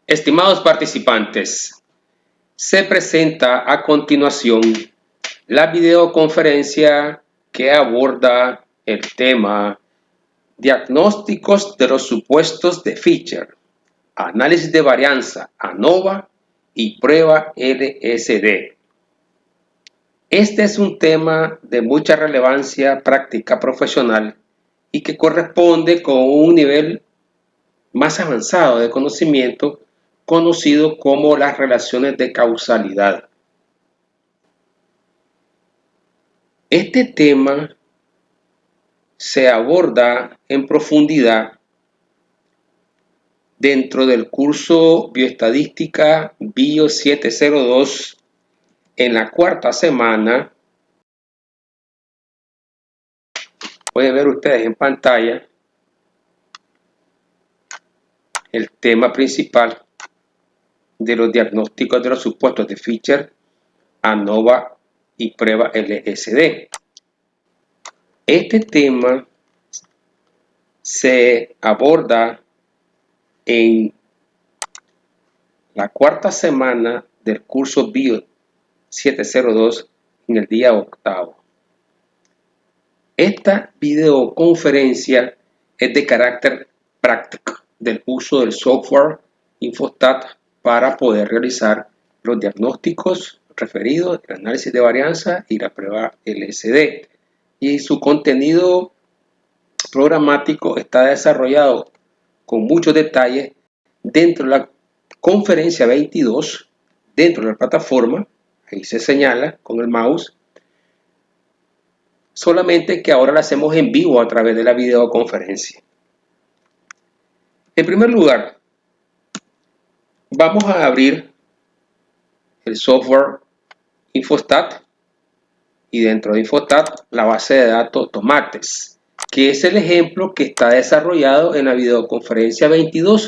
Estimados participantes, se presenta a continuación la videoconferencia que aborda el tema diagnósticos de los supuestos de Fisher, análisis de varianza ANOVA y prueba LSD. Este es un tema de mucha relevancia práctica profesional y que corresponde con un nivel más avanzado de conocimiento conocido como las relaciones de causalidad. Este tema se aborda en profundidad dentro del curso Bioestadística Bio 702 en la cuarta semana. Pueden ver ustedes en pantalla el tema principal de los diagnósticos de los supuestos de Fisher, ANOVA y prueba LSD. Este tema se aborda en la cuarta semana del curso Bio 702 en el día octavo. Esta videoconferencia es de carácter práctico del uso del software Infostat para poder realizar los diagnósticos referidos al análisis de varianza y la prueba LSD. Y su contenido programático está desarrollado con muchos detalles dentro de la conferencia 22, dentro de la plataforma. Ahí se señala con el mouse, solamente que ahora la hacemos en vivo a través de la videoconferencia. En primer lugar, vamos a abrir el software Infostat y dentro de Infostat la base de datos tomates, que es el ejemplo que está desarrollado en la videoconferencia 22,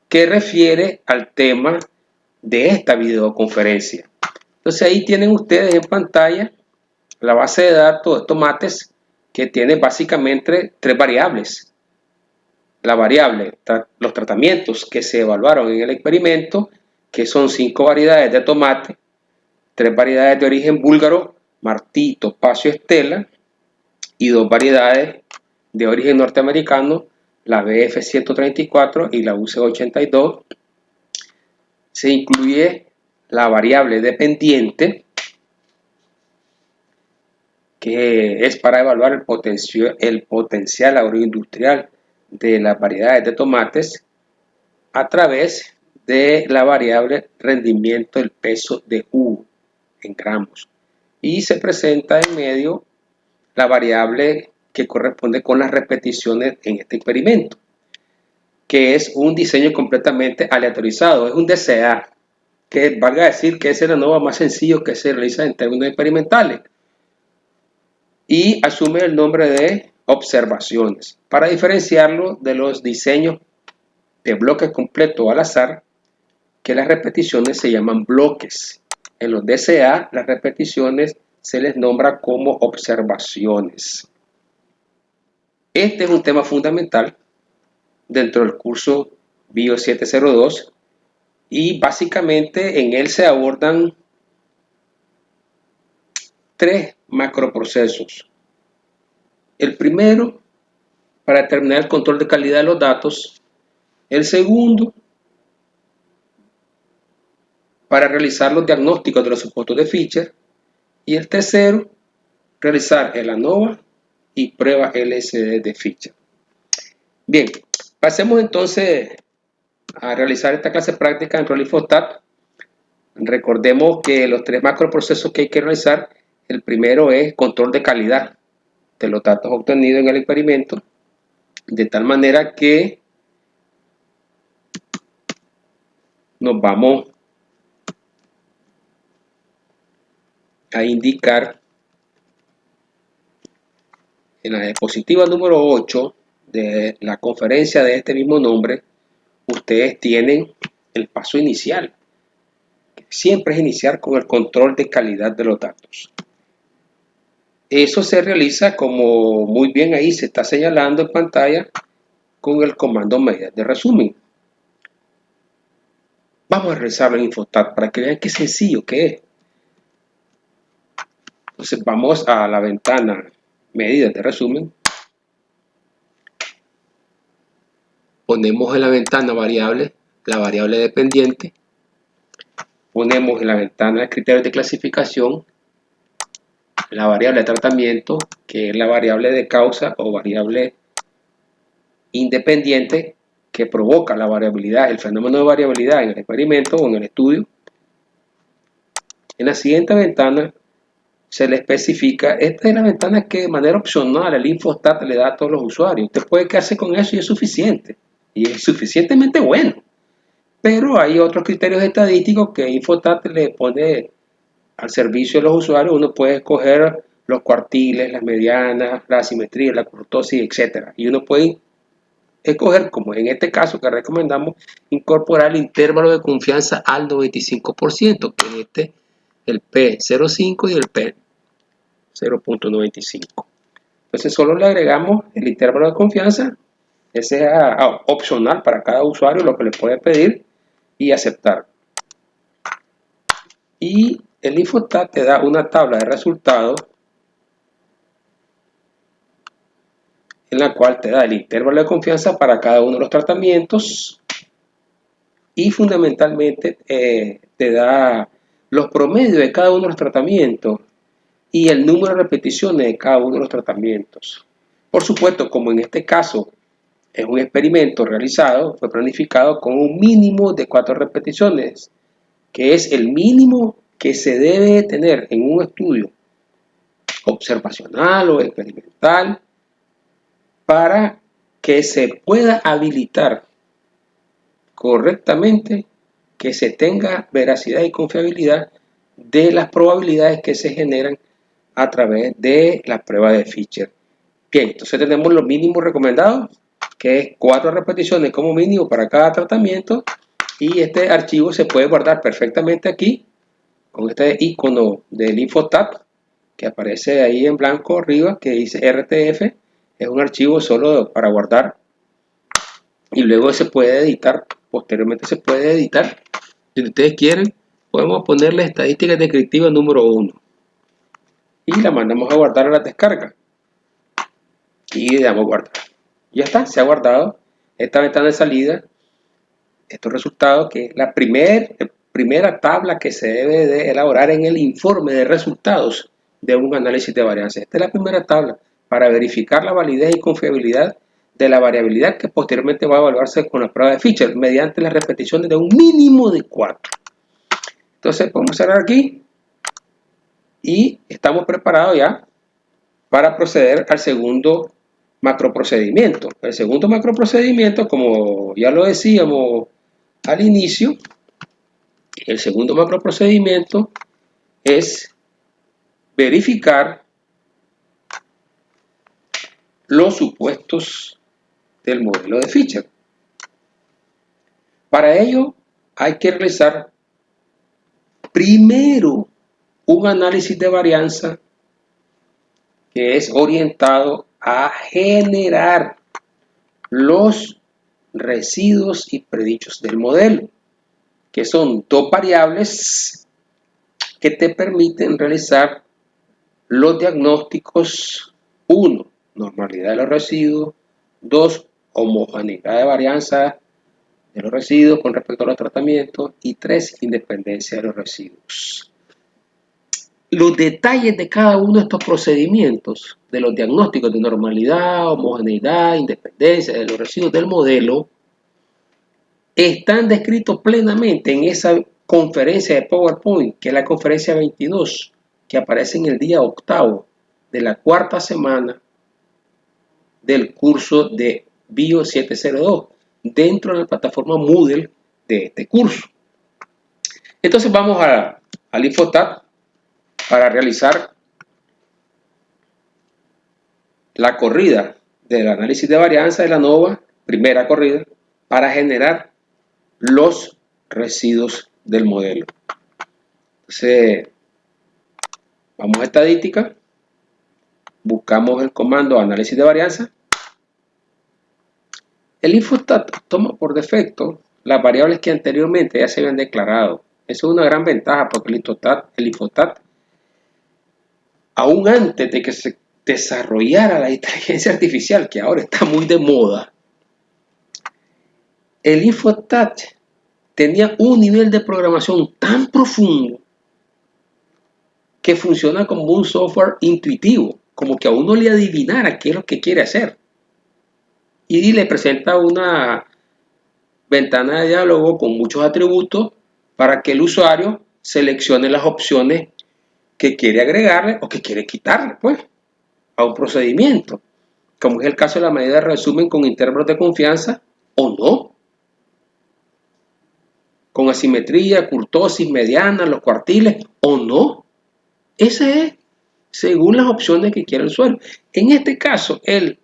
que refiere al tema de esta videoconferencia. Entonces ahí tienen ustedes en pantalla la base de datos de tomates, que tiene básicamente tres variables. La variable, los tratamientos que se evaluaron en el experimento, que son 5 variedades de tomate, 3 variedades de origen búlgaro, Martí, Topacio, Estela, y 2 variedades de origen norteamericano, la BF134 y la UC82. Se incluye la variable dependiente, que es para evaluar el potencial agroindustrial de las variedades de tomates a través de la variable rendimiento del peso de U en gramos. Y se presenta en medio la variable que corresponde con las repeticiones en este experimento, que es un diseño completamente aleatorizado, es un DCA, que valga decir que es el ANOVA más sencillo que se realiza en términos experimentales, y asume el nombre de observaciones, para diferenciarlo de los diseños de bloques completos al azar, que las repeticiones se llaman bloques. En los DCA, las repeticiones se les nombra como observaciones. Este es un tema fundamental dentro del curso Bio 702 y básicamente en él se abordan 3 macroprocesos. El primero, para determinar el control de calidad de los datos. El segundo, para realizar los diagnósticos de los supuestos de Fisher. Y el tercero, realizar el ANOVA y prueba LSD de Fisher. Bien, pasemos entonces a realizar esta clase práctica en Infostat. Recordemos que los 3 macroprocesos que hay que realizar, el primero es control de calidad de los datos obtenidos en el experimento, de tal manera que nos vamos a indicar en la diapositiva número 8 de la conferencia de este mismo nombre. Ustedes tienen el paso inicial, que siempre es iniciar con el control de calidad de los datos. Eso se realiza, como muy bien ahí se está señalando en pantalla, con el comando medidas de resumen. Vamos a realizarlo en Infostat para que vean qué sencillo que es. Entonces vamos a la ventana medidas de resumen. Ponemos en la ventana variable, la variable dependiente. Ponemos en la ventana de criterios de clasificación la variable de tratamiento, que es la variable de causa o variable independiente que provoca la variabilidad, el fenómeno de variabilidad en el experimento o en el estudio. En la siguiente ventana se le especifica, esta es la ventana que de manera opcional el Infostat le da a todos los usuarios. Usted puede quedarse con eso y es suficiente, y es suficientemente bueno. Pero hay otros criterios estadísticos que Infostat le pone al servicio de los usuarios. Uno puede escoger los cuartiles, las medianas, la asimetría, la kurtosis, etc. Y uno puede escoger, como en este caso que recomendamos, incorporar el intervalo de confianza al 95%, que es este, el P05 y el P0.95. Entonces solo le agregamos el intervalo de confianza, ese es opcional para cada usuario, lo que le puede pedir y aceptar. Y el Infostat te da una tabla de resultados en la cual te da el intervalo de confianza para cada uno de los tratamientos y fundamentalmente te da los promedios de cada uno de los tratamientos y el número de repeticiones de cada uno de los tratamientos. Por supuesto, como en este caso es un experimento realizado, fue planificado con un mínimo de 4 repeticiones, que es el mínimo que se debe tener en un estudio observacional o experimental para que se pueda habilitar correctamente, que se tenga veracidad y confiabilidad de las probabilidades que se generan a través de la prueba de Fisher. Bien, entonces tenemos los mínimos recomendados, que es 4 repeticiones como mínimo para cada tratamiento, y este archivo se puede guardar perfectamente aquí con este icono del Infostat que aparece ahí en blanco arriba que dice RTF. Es un archivo solo para guardar y luego se puede editar, posteriormente se puede editar. Si ustedes quieren, podemos ponerle estadísticas descriptivas número 1 y la mandamos a guardar a la descarga y le damos guardar. Ya está, se ha guardado esta ventana de salida, estos resultados, que es la primera tabla que se debe de elaborar en el informe de resultados de un análisis de varianza. Esta es la primera tabla para verificar la validez y confiabilidad de la variabilidad que posteriormente va a evaluarse con la prueba de Fisher mediante las repeticiones de un mínimo de 4. Entonces podemos cerrar aquí y estamos preparados ya para proceder al segundo macroprocedimiento. El segundo macroprocedimiento, como ya lo decíamos al inicio, el segundo macroprocedimiento es verificar los supuestos del modelo de Fisher. Para ello hay que realizar primero un análisis de varianza que es orientado a generar los residuos y predichos del modelo, que son dos variables que te permiten realizar los diagnósticos: 1, normalidad de los residuos; 2, homogeneidad de varianza de los residuos con respecto a los tratamientos; y 3, independencia de los residuos. Los detalles de cada uno de estos procedimientos, de los diagnósticos de normalidad, homogeneidad, independencia de los residuos del modelo, están descritos plenamente en esa conferencia de PowerPoint, que es la conferencia 22, que aparece en el día 8 de la 4ª semana del curso de Bio 702, dentro de la plataforma Moodle de este curso. Entonces vamos al Infostat para realizar la corrida del análisis de varianza de la ANOVA, primera corrida, para generar los residuos del modelo. Entonces, vamos a estadística, buscamos el comando análisis de varianza. El Infostat toma por defecto las variables que anteriormente ya se habían declarado. Eso es una gran ventaja porque el Infotat, aún antes de que se desarrollara la inteligencia artificial, que ahora está muy de moda, el Infotat tenía un nivel de programación tan profundo que funciona como un software intuitivo, como que a uno le adivinara qué es lo que quiere hacer. Y le presenta una ventana de diálogo con muchos atributos para que el usuario seleccione las opciones que quiere agregarle o que quiere quitarle, pues, a un procedimiento, como es el caso de la medida de resumen con intervalos de confianza o no, con asimetría, curtosis, mediana, los cuartiles o no. Ese es según las opciones que quiere el usuario. En este caso, el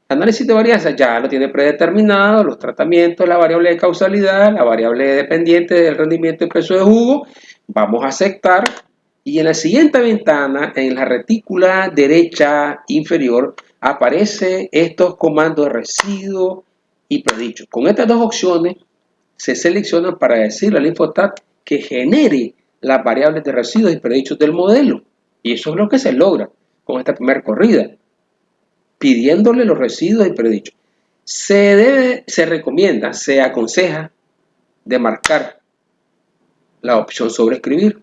análisis de varianza ya lo tiene predeterminado, los tratamientos, la variable de causalidad, la variable dependiente del rendimiento y peso de jugo. Vamos a aceptar y en la siguiente ventana, en la retícula derecha inferior, aparece estos comandos de residuo y predicho. Con estas dos opciones se seleccionan para decirle al Infotat que genere las variables de residuos y predichos del modelo. Y eso es lo que se logra con esta primera corrida, pidiéndole los residuos y predichos. Se recomienda, se aconseja de marcar la opción sobreescribir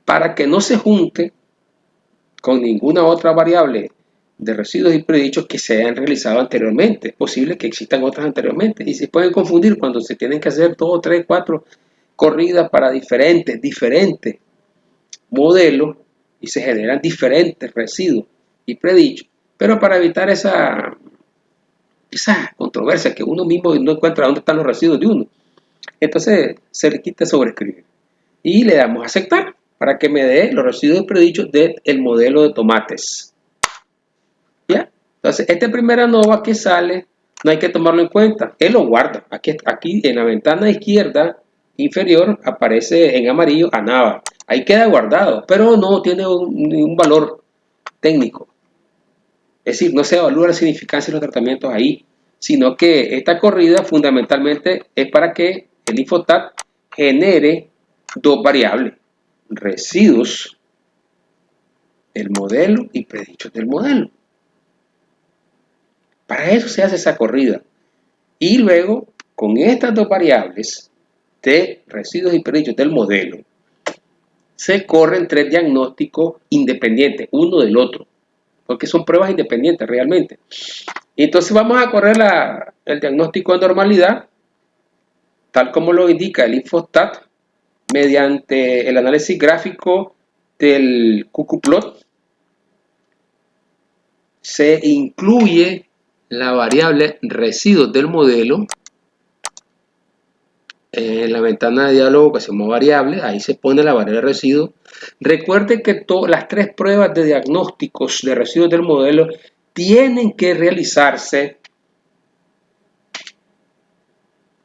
para que no se junte con ninguna otra variable de residuos y predichos que se hayan realizado anteriormente. Es posible que existan otras anteriormente y se pueden confundir cuando se tienen que hacer 2, 3, 4 corridas para diferentes modelos y se generan diferentes residuos y predichos. Pero para evitar esa controversia que uno mismo no encuentra dónde están los residuos de uno, entonces se le quita sobreescribir y le damos a aceptar para que me dé los residuos predichos del modelo de tomates. ¿Ya? Entonces, este primer ANOVA que sale, no hay que tomarlo en cuenta. Él lo guarda. Aquí en la ventana izquierda inferior aparece en amarillo ANOVA. Ahí queda guardado, pero no tiene un valor técnico. Es decir, no se evalúa la significancia de los tratamientos ahí, sino que esta corrida fundamentalmente es para que el Infotat genere dos variables, residuos del modelo y predichos del modelo. Para eso se hace esa corrida. Y luego, con estas dos variables de residuos y predichos del modelo, se corren tres diagnósticos independientes, uno del otro, porque son pruebas independientes realmente. Y entonces vamos a correr el diagnóstico de normalidad, tal como lo indica el Infotat, mediante el análisis gráfico del QQplot. Se incluye la variable residuos del modelo en la ventana de diálogo que se llama variable, ahí se pone la variable de residuos. Recuerde que las tres pruebas de diagnósticos de residuos del modelo tienen que realizarse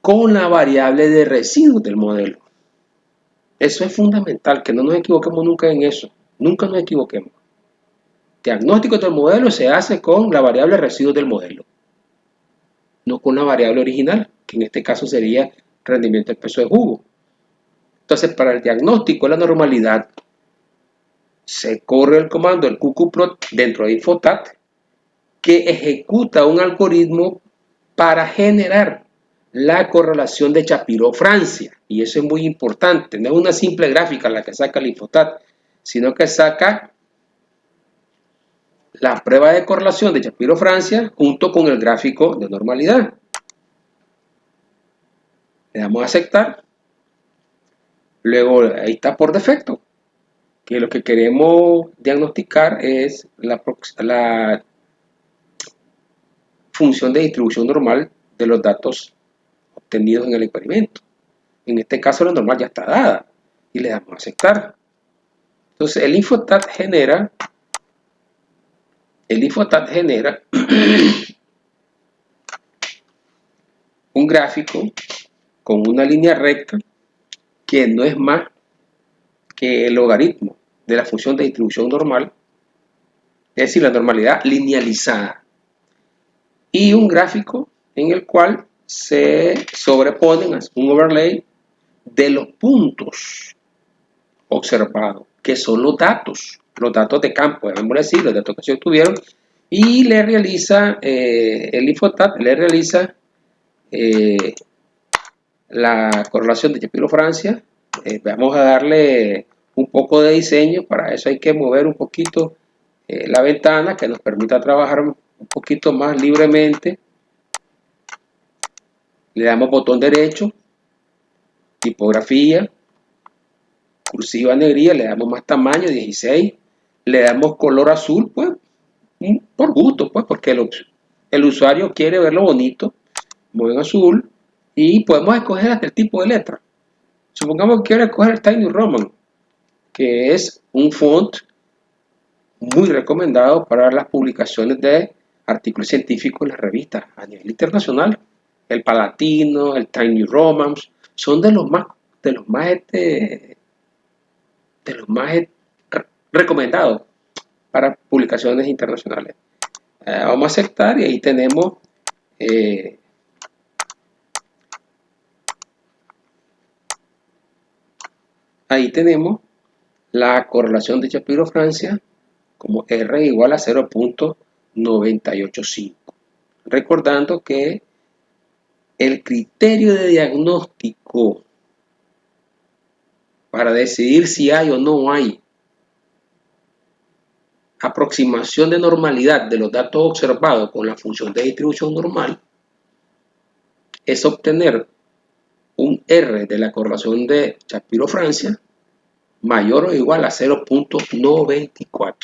con la variable de residuos del modelo. Eso es fundamental, que no nos equivoquemos nunca en eso. Nunca nos equivoquemos. Diagnóstico del modelo se hace con la variable residuos del modelo, no con la variable original, que en este caso sería rendimiento del peso de jugo. Entonces, para el diagnóstico de la normalidad, se corre el comando del QQplot dentro de Infotat, que ejecuta un algoritmo para generar la correlación de Shapiro-Francia. Y eso es muy importante. No es una simple gráfica la que saca el Infotat, sino que saca la prueba de correlación de Shapiro-Francia junto con el gráfico de normalidad. Le damos a aceptar. Luego ahí está por defecto, que lo que queremos diagnosticar es la función de distribución normal de los datos obtenidos en el experimento. En este caso la normal ya está dada y le damos a aceptar. Entonces el Infotat genera un gráfico con una línea recta que no es más que el logaritmo de la función de distribución normal, es decir, la normalidad linealizada, y un gráfico en el cual se sobreponen a un overlay de los puntos observados, que son los datos de campo, debemos decir, los datos que se obtuvieron, y le realiza, el Infotag le realiza la correlación de Shapiro-Francia. Vamos a darle un poco de diseño. Para eso hay que mover un poquito la ventana que nos permita trabajar un poquito más libremente. Le damos botón derecho, tipografía, cursiva negrilla, le damos más tamaño, 16, le damos color azul, pues por gusto, pues porque el usuario quiere verlo bonito, muy en azul, y podemos escoger hasta el tipo de letra. Supongamos que quiero escoger el Tiny Roman, que es un font muy recomendado para las publicaciones de artículos científicos en las revistas a nivel internacional. El Palatino, el Tiny Roman, son de los más recomendados para publicaciones internacionales. Vamos a aceptar y ahí tenemos la correlación de Shapiro-Francia como R igual a 0.985. Recordando que el criterio de diagnóstico para decidir si hay o no hay aproximación de normalidad de los datos observados con la función de distribución normal es obtener un R de la correlación de Shapiro-Francia mayor o igual a 0.94.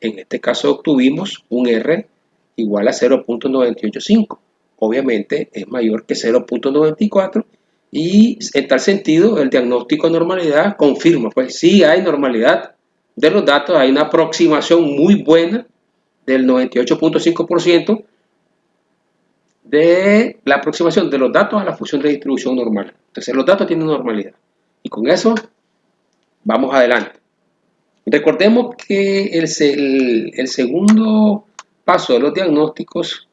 En este caso obtuvimos un R igual a 0.985. Obviamente es mayor que 0.94 y en tal sentido el diagnóstico de normalidad confirma, pues sí hay normalidad de los datos, hay una aproximación muy buena del 98.5% de la aproximación de los datos a la función de distribución normal. Entonces los datos tienen normalidad y con eso vamos adelante. Recordemos que el segundo paso de los diagnósticos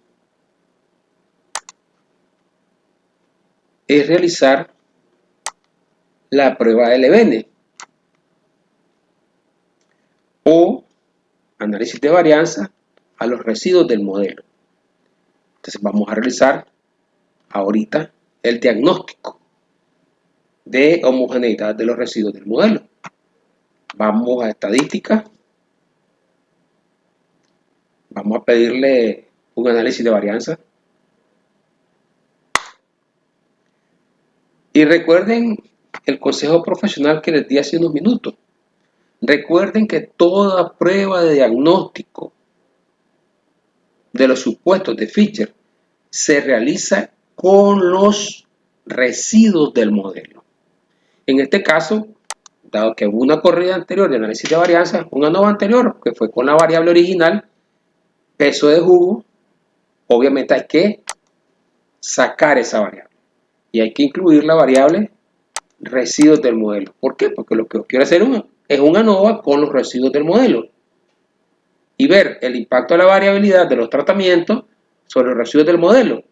es realizar la prueba de Levene o análisis de varianza a los residuos del modelo. Entonces vamos a realizar ahorita el diagnóstico de homogeneidad de los residuos del modelo. Vamos a estadística. Vamos a pedirle un análisis de varianza. Y recuerden el consejo profesional que les di hace unos minutos. Recuerden que toda prueba de diagnóstico de los supuestos de Fisher se realiza con los residuos del modelo. En este caso, dado que hubo una corrida anterior de análisis de varianza, una ANOVA anterior, que fue con la variable original, peso de jugo, obviamente hay que sacar esa variable. Y hay que incluir la variable residuos del modelo. ¿Por qué? Porque lo que quiero hacer es una ANOVA con los residuos del modelo. Y ver el impacto de la variabilidad de los tratamientos sobre los residuos del modelo.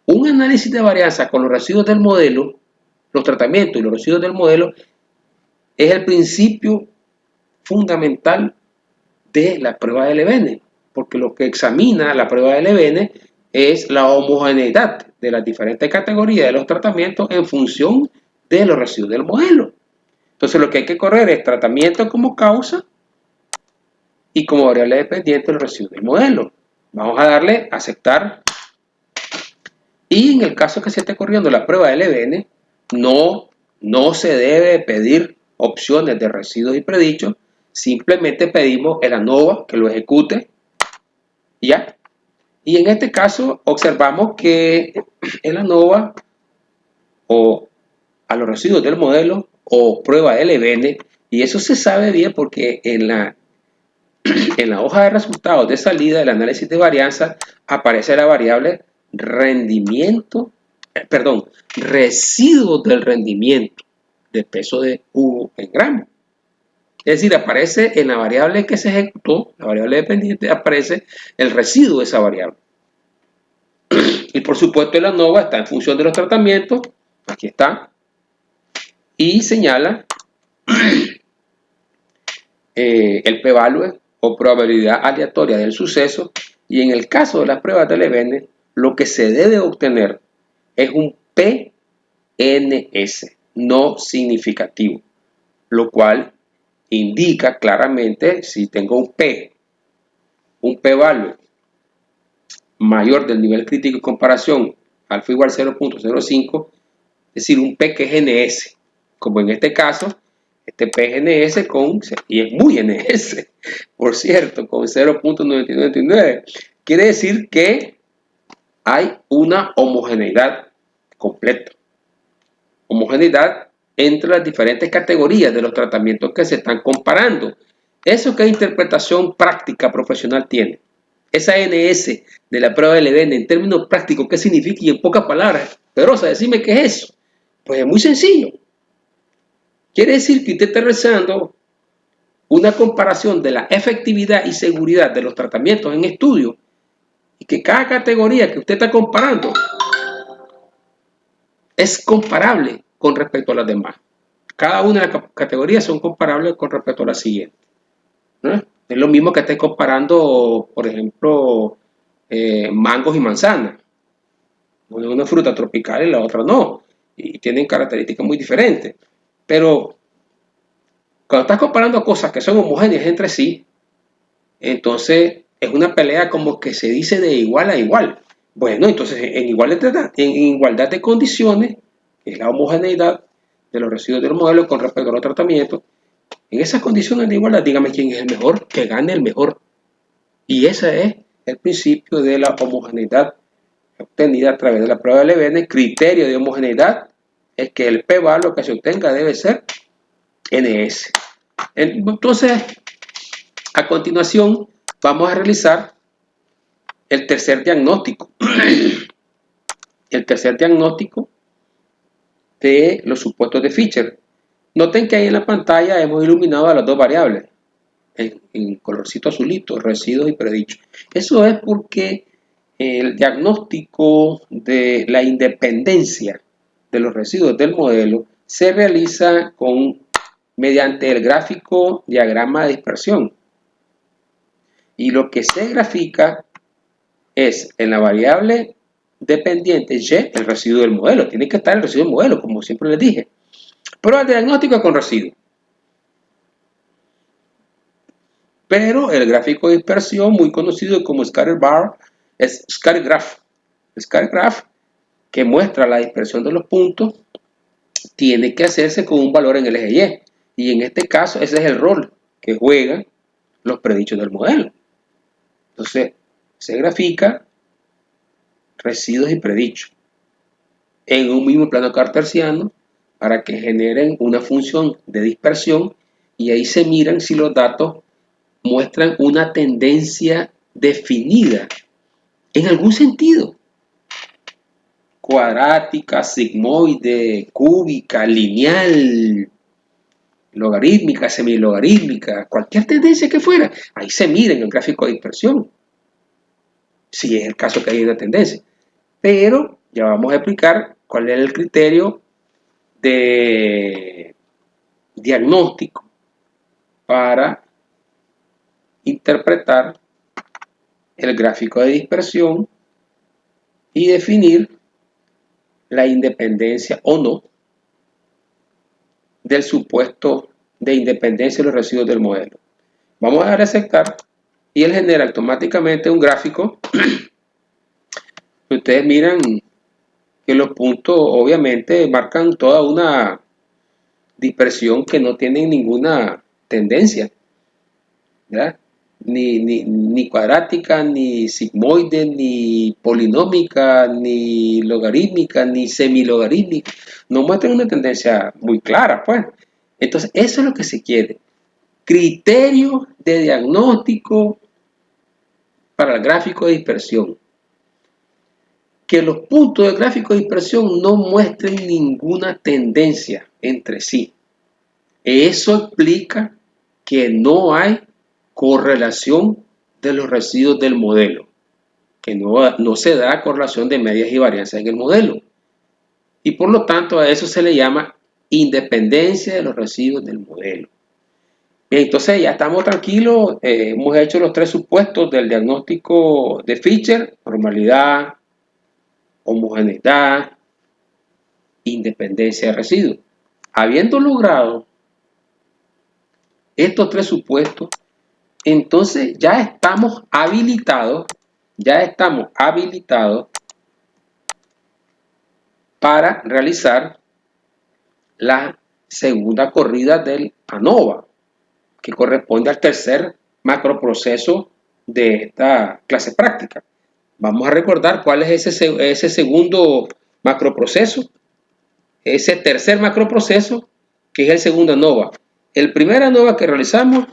Un análisis de varianza con los residuos del modelo, los tratamientos y los residuos del modelo, es el principio fundamental de la prueba de Levene, porque lo que examina la prueba de Levene es la homogeneidad de las diferentes categorías de los tratamientos en función de los residuos del modelo. Entonces lo que hay que correr es tratamiento como causa y como variable dependiente los residuos del modelo. Vamos a darle a aceptar. Y en el caso que se esté corriendo la prueba de Levene, no se debe pedir opciones de residuos y predichos, simplemente pedimos el ANOVA que lo ejecute, ¿ya? Y en este caso observamos que el ANOVA o a los residuos del modelo o prueba de Levene, y eso se sabe bien porque en la hoja de resultados de salida del análisis de varianza aparece la variable residuos del rendimiento de peso de jugo en gramos. Es decir, aparece en la variable que se ejecutó, la variable dependiente, aparece el residuo de esa variable. Y por supuesto el ANOVA está en función de los tratamientos, aquí está, y señala el p-value o probabilidad aleatoria del suceso, y en el caso de las pruebas de Levene, lo que se debe obtener es un PNS no significativo, lo cual indica claramente si tengo un p-value mayor del nivel crítico en comparación alfa igual 0.05, es decir, un P que es NS, como en este caso, este P es NS y es muy NS, por cierto, con 0.9999. Quiere decir que hay una homogeneidad completa. Homogeneidad entre las diferentes categorías de los tratamientos que se están comparando. ¿Eso qué interpretación práctica profesional tiene? Esa NS de la prueba de Levene en términos prácticos, ¿qué significa? Y en pocas palabras, Pedrosa, decime qué es eso. Pues es muy sencillo. Quiere decir que usted está realizando una comparación de la efectividad y seguridad de los tratamientos en estudio y que cada categoría que usted está comparando es comparable con respecto a las demás. Cada una de las categorías son comparables con respecto a la siguiente, ¿no? Es lo mismo que esté comparando, por ejemplo, mangos y manzanas. Una es una fruta tropical y la otra no. Y tienen características muy diferentes. Pero cuando estás comparando cosas que son homogéneas entre sí, entonces es una pelea como que se dice de igual a igual. Bueno, entonces en igualdad de condiciones, que es la homogeneidad de los residuos del modelo con respecto a los tratamientos, en esas condiciones de igualdad, dígame quién es el mejor, que gane el mejor. Y ese es el principio de la homogeneidad obtenida a través de la prueba de Levene. Criterio de homogeneidad es que el p-value que se obtenga debe ser NS. Entonces, a continuación, vamos a realizar el tercer diagnóstico. El tercer diagnóstico de los supuestos de Fisher. Noten que ahí en la pantalla hemos iluminado a las dos variables en colorcito azulito, residuos y predicho. Eso es porque el diagnóstico de la independencia de los residuos del modelo se realiza mediante el gráfico diagrama de dispersión. Y lo que se grafica es en la variable dependiente Y, el residuo del modelo. Tiene que estar el residuo del modelo, como siempre les dije. Prueba de diagnóstico con residuo. Pero el gráfico de dispersión, muy conocido como scatter bar, es scatter graph. El scatter graph, que muestra la dispersión de los puntos, tiene que hacerse con un valor en el eje Y. Y en este caso, ese es el rol que juegan los predichos del modelo. Entonces, se grafica residuos y predichos en un mismo plano cartesiano para que generen una función de dispersión y ahí se miran si los datos muestran una tendencia definida en algún sentido. Cuadrática, sigmoide, cúbica, lineal, logarítmica, semilogarítmica, cualquier tendencia que fuera, ahí se mira en el gráfico de dispersión, si es el caso que hay una tendencia. Pero ya vamos a explicar cuál es el criterio de diagnóstico para interpretar el gráfico de dispersión y definir la independencia o no del supuesto de independencia de los residuos del modelo. Vamos a dar a aceptar y él genera automáticamente un gráfico. Ustedes miran que los puntos obviamente marcan toda una dispersión que no tiene ninguna tendencia, ¿verdad? Ni cuadrática, ni sigmoide, ni polinómica, ni logarítmica, ni semilogarítmica. No muestran una tendencia muy clara, pues. Entonces, eso es lo que se quiere. Criterio de diagnóstico para el gráfico de dispersión. Que los puntos del gráfico de dispersión no muestren ninguna tendencia entre sí. Eso explica que no hay correlación de los residuos del modelo. que no se da correlación de medias y varianzas en el modelo. Y por lo tanto a eso se le llama independencia de los residuos del modelo. Bien, entonces ya estamos tranquilos, hemos hecho los tres supuestos del diagnóstico de Fisher: normalidad, homogeneidad, independencia de residuos. Habiendo logrado estos tres supuestos, entonces ya estamos habilitados para realizar la segunda corrida del ANOVA, que corresponde al tercer macroproceso de esta clase práctica. Vamos a recordar cuál es ese segundo macroproceso, ese tercer macroproceso, que es el segundo ANOVA. El primer ANOVA que realizamos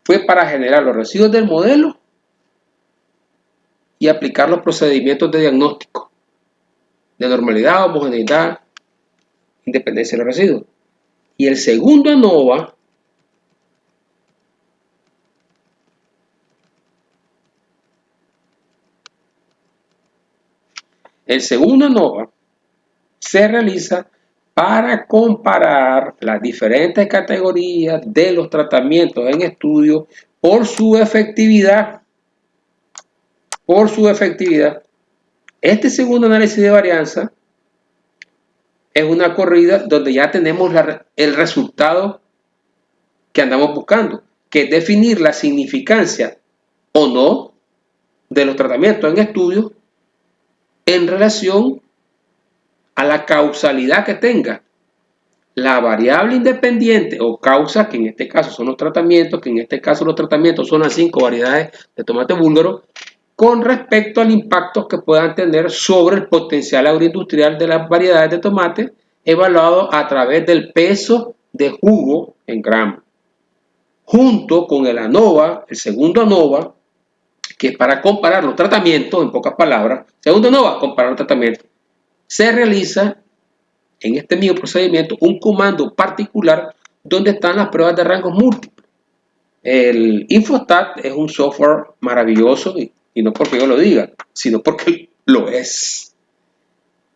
fue para generar los residuos del modelo y aplicar los procedimientos de diagnóstico de normalidad, homogeneidad, independencia de los residuos. Y el segundo ANOVA se realiza para comparar las diferentes categorías de los tratamientos en estudio por su efectividad. Este segundo análisis de varianza es una corrida donde ya tenemos el resultado que andamos buscando, que es definir la significancia o no de los tratamientos en estudio en relación a la causalidad que tenga la variable independiente o causa, que en este caso son los tratamientos, son las 5 variedades de tomate búlgaro, con respecto al impacto que puedan tener sobre el potencial agroindustrial de las variedades de tomate, evaluado a través del peso de jugo en gramos, junto con el ANOVA, el segundo ANOVA, que es para comparar los tratamientos, en pocas palabras. Segundo ANOVA, comparar los tratamientos. Se realiza en este mismo procedimiento un comando particular donde están las pruebas de rangos múltiples. El Infostat es un software maravilloso y no porque yo lo diga, sino porque lo es.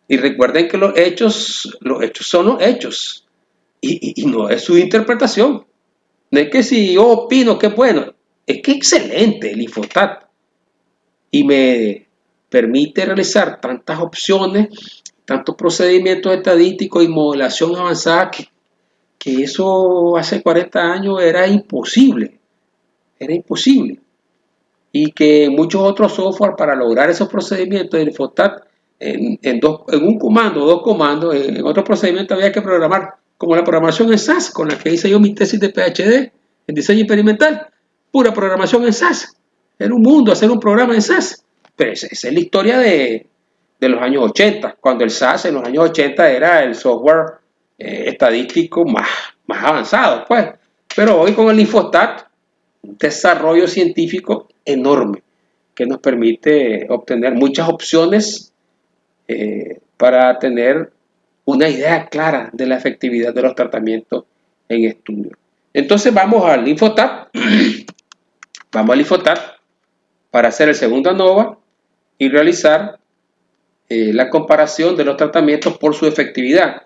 Y recuerden que los hechos son los hechos y no es su interpretación. No es que si yo opino que es bueno, es que es excelente el Infostat y me permite realizar tantas opciones, tantos procedimientos estadísticos y modelación avanzada que eso hace 40 años era imposible. Y que muchos otros software para lograr esos procedimientos del Infostat en un comando o dos comandos, en otro procedimiento había que programar, como la programación en SAS, con la que hice yo mi tesis de PhD en diseño experimental, pura programación en SAS. Era un mundo hacer un programa en SAS, pero esa es la historia de los años 80, cuando el SAS en los años 80 era el software estadístico más avanzado, pues. Pero hoy con el Infostat, un desarrollo científico enorme que nos permite obtener muchas opciones para tener una idea clara de la efectividad de los tratamientos en estudio. Entonces vamos al Infostat para hacer el segundo ANOVA y realizar la comparación de los tratamientos por su efectividad.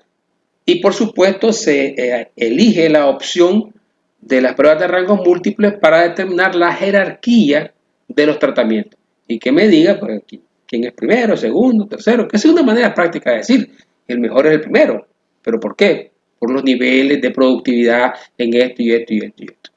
Y por supuesto se elige la opción de las pruebas de rangos múltiples para determinar la jerarquía de los tratamientos. Y que me diga pues, quién es primero, segundo, tercero, que es una manera práctica de decir, el mejor es el primero. ¿Pero por qué? Por los niveles de productividad en esto y esto y esto y esto.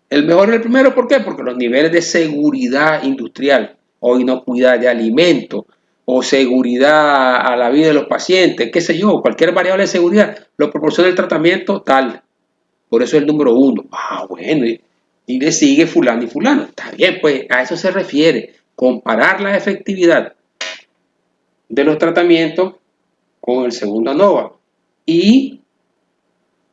El mejor es el primero, ¿por qué? Porque los niveles de seguridad industrial o inocuidad de alimentos o seguridad a la vida de los pacientes, qué sé yo, cualquier variable de seguridad, lo proporciona el tratamiento tal. Por eso es el número 1. Bueno, y le sigue fulano y fulano. Está bien, pues a eso se refiere. Comparar la efectividad de los tratamientos con el segundo ANOVA y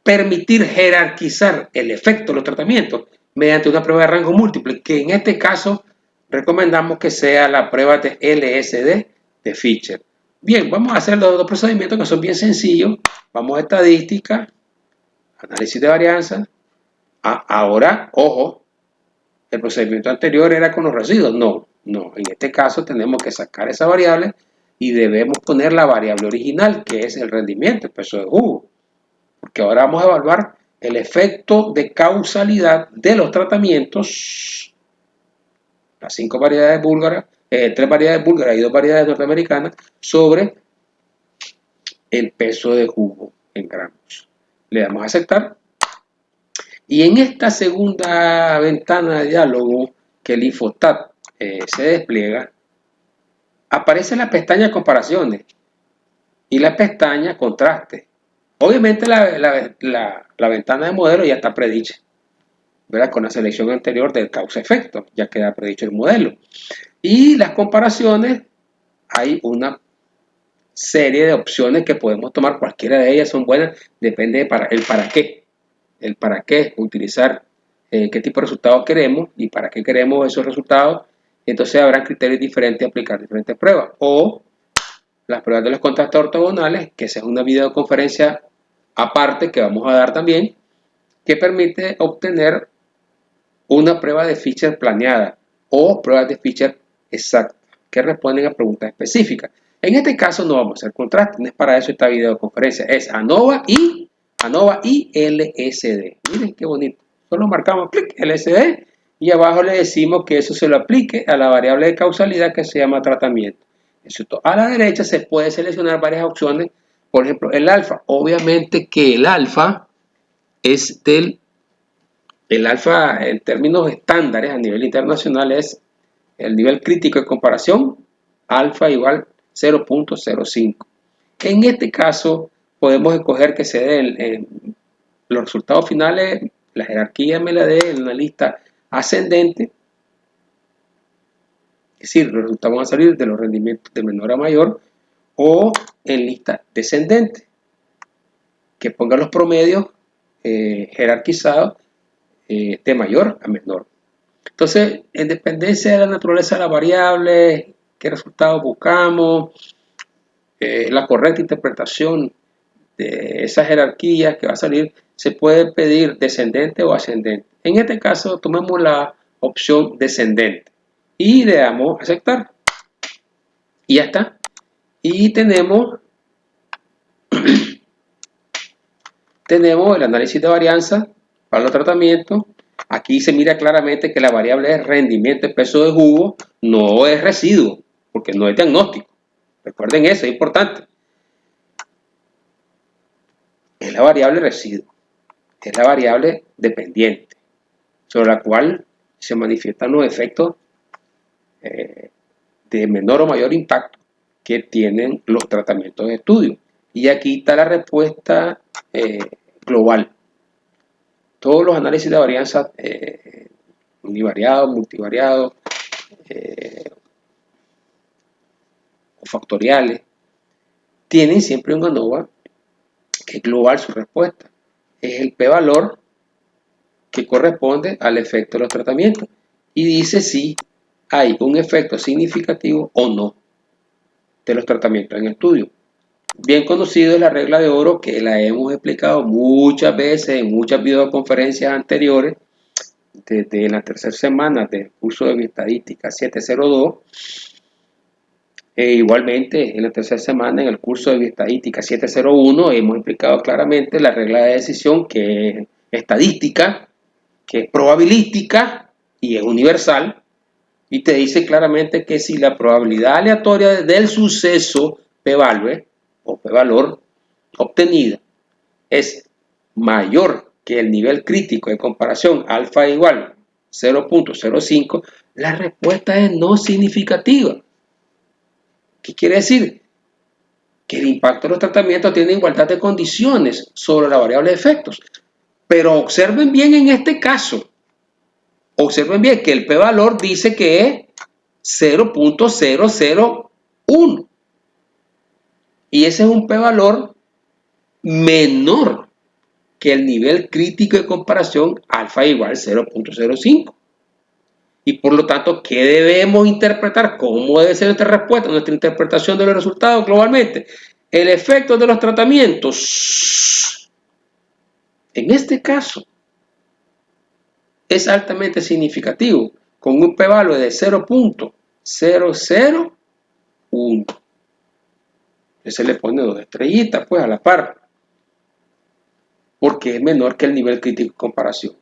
permitir jerarquizar el efecto de los tratamientos mediante una prueba de rango múltiple, que en este caso recomendamos que sea la prueba de LSD de Fisher. Bien, vamos a hacer los dos procedimientos que son bien sencillos. Vamos a estadística, análisis de varianza. Ahora, ojo, el procedimiento anterior era con los residuos. No, no. En este caso tenemos que sacar esa variable y debemos poner la variable original, que es el rendimiento, el peso de jugo. Porque ahora vamos a evaluar el efecto de causalidad de los tratamientos, las 5 variedades búlgaras, 3 variedades búlgaras y 2 variedades norteamericanas, sobre el peso de jugo en gramos. Le damos a aceptar. Y en esta segunda ventana de diálogo que el Infostat se despliega, aparece la pestaña comparaciones y la pestaña contraste. Obviamente la ventana de modelo ya está predicha, ¿verdad? Con la selección anterior del causa-efecto, ya queda predicho el modelo. Y las comparaciones, hay una serie de opciones que podemos tomar, cualquiera de ellas son buenas, depende de el para qué utilizar, qué tipo de resultados queremos y para qué queremos esos resultados. Entonces habrá criterios diferentes a aplicar diferentes pruebas, o las pruebas de los contrastes ortogonales, que esa es una videoconferencia aparte que vamos a dar también, que permite obtener una prueba de Fisher planeada o pruebas de Fisher exactas que responden a preguntas específicas. En este caso no vamos a hacer contraste, no es para eso esta videoconferencia, es ANOVA y LSD. Miren qué bonito. Solo marcamos clic LSD y abajo le decimos que eso se lo aplique a la variable de causalidad que se llama tratamiento. A la derecha se puede seleccionar varias opciones, por ejemplo el alfa. Obviamente que el alfa es el alfa en términos estándares a nivel internacional es el nivel crítico de comparación, alfa igual 0.05. En este caso podemos escoger que se den los resultados finales, la jerarquía me la dé en una lista ascendente, es decir, los resultados van a salir de los rendimientos de menor a mayor, o en lista descendente, que ponga los promedios jerarquizados de mayor a menor. Entonces, en dependencia de la naturaleza de la variable, qué resultados buscamos, la correcta interpretación de esa jerarquía que va a salir, se puede pedir descendente o ascendente. En este caso, tomemos la opción descendente y le damos aceptar. Y ya está. Y tenemos el análisis de varianza para los tratamientos. Aquí se mira claramente que la variable es rendimiento de peso de jugo, no es residuo, porque no es diagnóstico. Recuerden eso, es importante. Es la variable residuo, es la variable dependiente, sobre la cual se manifiestan los efectos de menor o mayor impacto que tienen los tratamientos de estudio. Y aquí está la respuesta global. Todos los análisis de varianza univariados, multivariados o factoriales tienen siempre un ANOVA que es global su respuesta. Es el p-valor que corresponde al efecto de los tratamientos y dice si hay un efecto significativo o no de los tratamientos en estudio. Bien conocido es la regla de oro, que la hemos explicado muchas veces en muchas videoconferencias anteriores, desde la tercera semana del curso de Bioestadística 702, igualmente en la tercera semana en el curso de Bioestadística 701 hemos explicado claramente la regla de decisión, que es estadística, que es probabilística y es universal, y te dice claramente que si la probabilidad aleatoria del suceso p-value o p-valor obtenida es mayor que el nivel crítico de comparación alfa igual 0.05, la respuesta es no significativa. ¿Qué quiere decir? Que el impacto de los tratamientos tiene igualdad de condiciones sobre la variable de efectos. Pero observen bien en este caso, observen bien que el p-valor dice que es 0.001 y ese es un p-valor menor que el nivel crítico de comparación alfa igual 0.05. Y por lo tanto, ¿qué debemos interpretar? ¿Cómo debe ser nuestra respuesta, nuestra interpretación de los resultados globalmente? El efecto de los tratamientos. En este caso, es altamente significativo, con un p-value de 0.001. Se le pone 2 estrellitas pues a la par, porque es menor que el nivel crítico de comparación.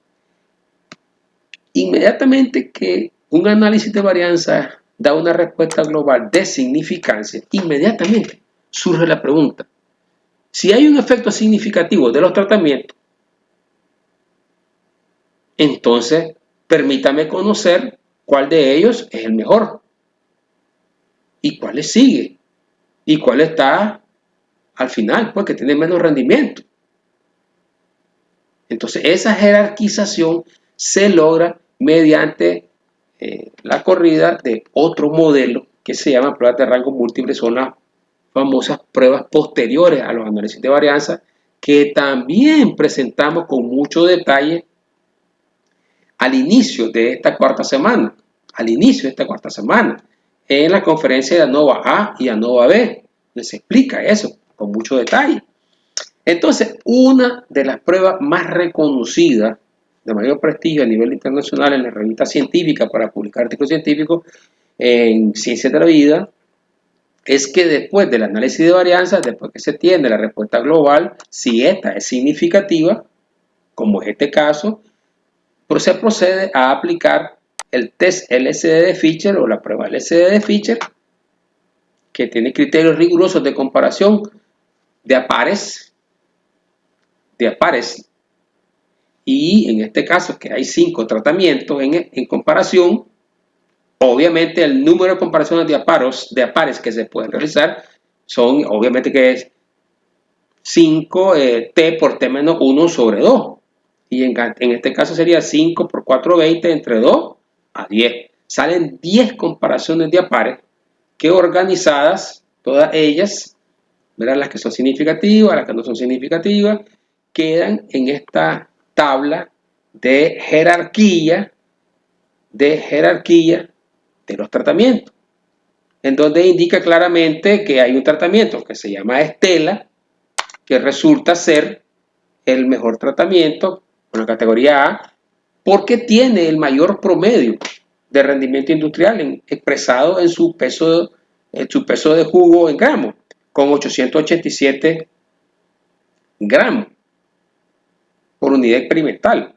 Inmediatamente que un análisis de varianza da una respuesta global de significancia, inmediatamente surge la pregunta: si hay un efecto significativo de los tratamientos, entonces permítame conocer cuál de ellos es el mejor y cuál le sigue y cuál está al final, porque tiene menos rendimiento. Entonces esa jerarquización se logra mediante la corrida de otro modelo que se llama pruebas de rango múltiple. Son las famosas pruebas posteriores a los análisis de varianza, que también presentamos con mucho detalle al inicio de esta cuarta semana, en la conferencia de ANOVA A y ANOVA B, donde se explica eso con mucho detalle. Entonces, una de las pruebas más reconocidas, de mayor prestigio a nivel internacional en la revista científica para publicar artículos científicos en Ciencias de la Vida, es que después del análisis de varianza, después que se tiene la respuesta global, si esta es significativa, como es este caso, pues se procede a aplicar el test LSD de Fisher o la prueba LSD de Fisher, que tiene criterios rigurosos de comparación de a pares, y en este caso que hay 5 tratamientos en comparación, obviamente el número de comparaciones de a pares que se pueden realizar son, obviamente, que es 5 t por t menos 1 sobre 2, y en este caso sería 5 por 4, 20, entre 2 a 10. Salen 10 comparaciones de a pares que, organizadas todas ellas, verán las que son significativas, las que no son significativas, quedan en esta tabla de jerarquía de los tratamientos, en donde indica claramente que hay un tratamiento que se llama Estela, que resulta ser el mejor tratamiento con la categoría A, porque tiene el mayor promedio de rendimiento industrial expresado en su peso de jugo en gramos, con 887 gramos por unidad experimental.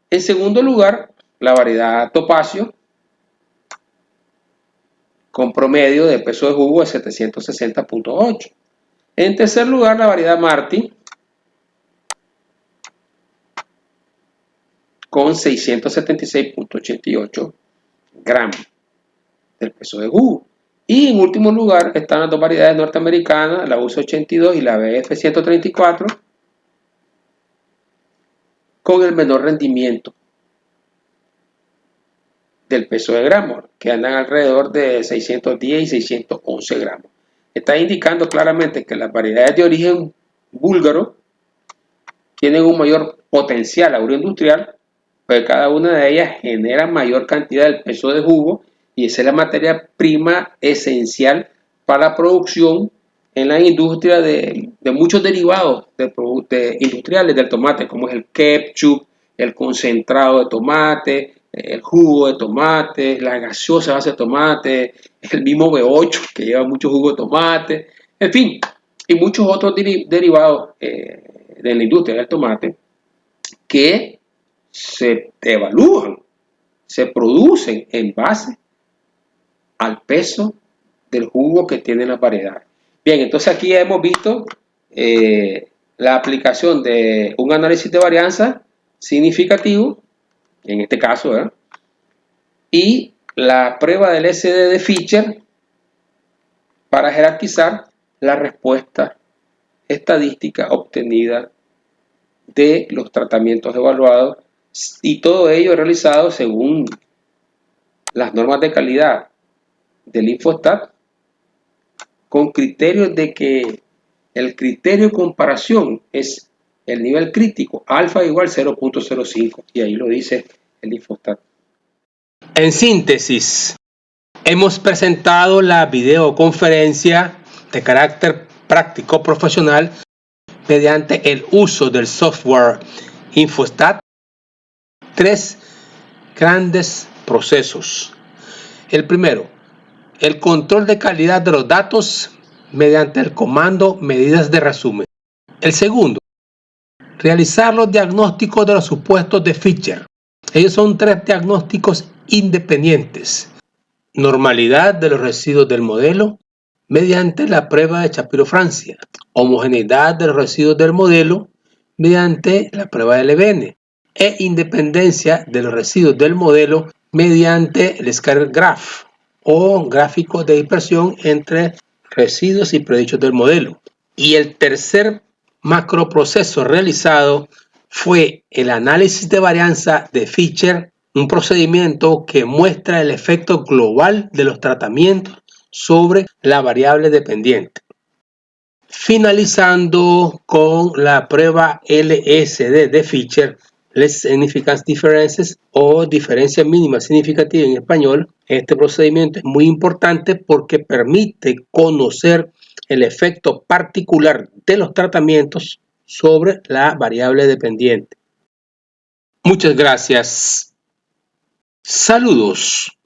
En segundo lugar, la variedad Topacio, con promedio de peso de jugo de 760.8. En tercer lugar, la variedad Martin, con 676.88 gramos del peso de jugo. Y en último lugar están las dos variedades norteamericanas, la US82 y la BF134, con el menor rendimiento del peso de gramos, que andan alrededor de 610 y 611 gramos. Está indicando claramente que las variedades de origen búlgaro tienen un mayor potencial agroindustrial, pues cada una de ellas genera mayor cantidad del peso de jugo, y esa es la materia prima esencial para la producción en la industria de muchos derivados industriales del tomate, como es el ketchup, el concentrado de tomate, el jugo de tomate, la gaseosa base de tomate, el mismo B8 que lleva mucho jugo de tomate, en fin, y muchos otros derivados de la industria del tomate que se evalúan, se producen en base al peso del jugo que tiene la variedad. Bien, entonces aquí hemos visto la aplicación de un análisis de varianza significativo, en este caso, ¿verdad?, y la prueba del SD de Fisher para jerarquizar la respuesta estadística obtenida de los tratamientos evaluados, y todo ello realizado según las normas de calidad del Infostat, con criterios de que el criterio de comparación es el nivel crítico alfa igual 0.05, y ahí lo dice el Infostat. En síntesis, hemos presentado la videoconferencia de carácter práctico profesional mediante el uso del software Infostat tres grandes procesos. El primero, el control de calidad de los datos mediante el comando medidas de resumen. El segundo, realizar los diagnósticos de los supuestos de Fisher. Ellos son tres diagnósticos independientes. Normalidad de los residuos del modelo mediante la prueba de Shapiro-Francia. Homogeneidad de los residuos del modelo mediante la prueba de Levene. E independencia de los residuos del modelo mediante el scatter graph o gráfico de dispersión entre residuos y predichos del modelo. Y el tercer macroproceso realizado fue el análisis de varianza de Fisher, un procedimiento que muestra el efecto global de los tratamientos sobre la variable dependiente. Finalizando con la prueba LSD de Fisher, Less Significant Differences o diferencia mínima significativa en español. Este procedimiento es muy importante porque permite conocer el efecto particular de los tratamientos sobre la variable dependiente. Muchas gracias. Saludos.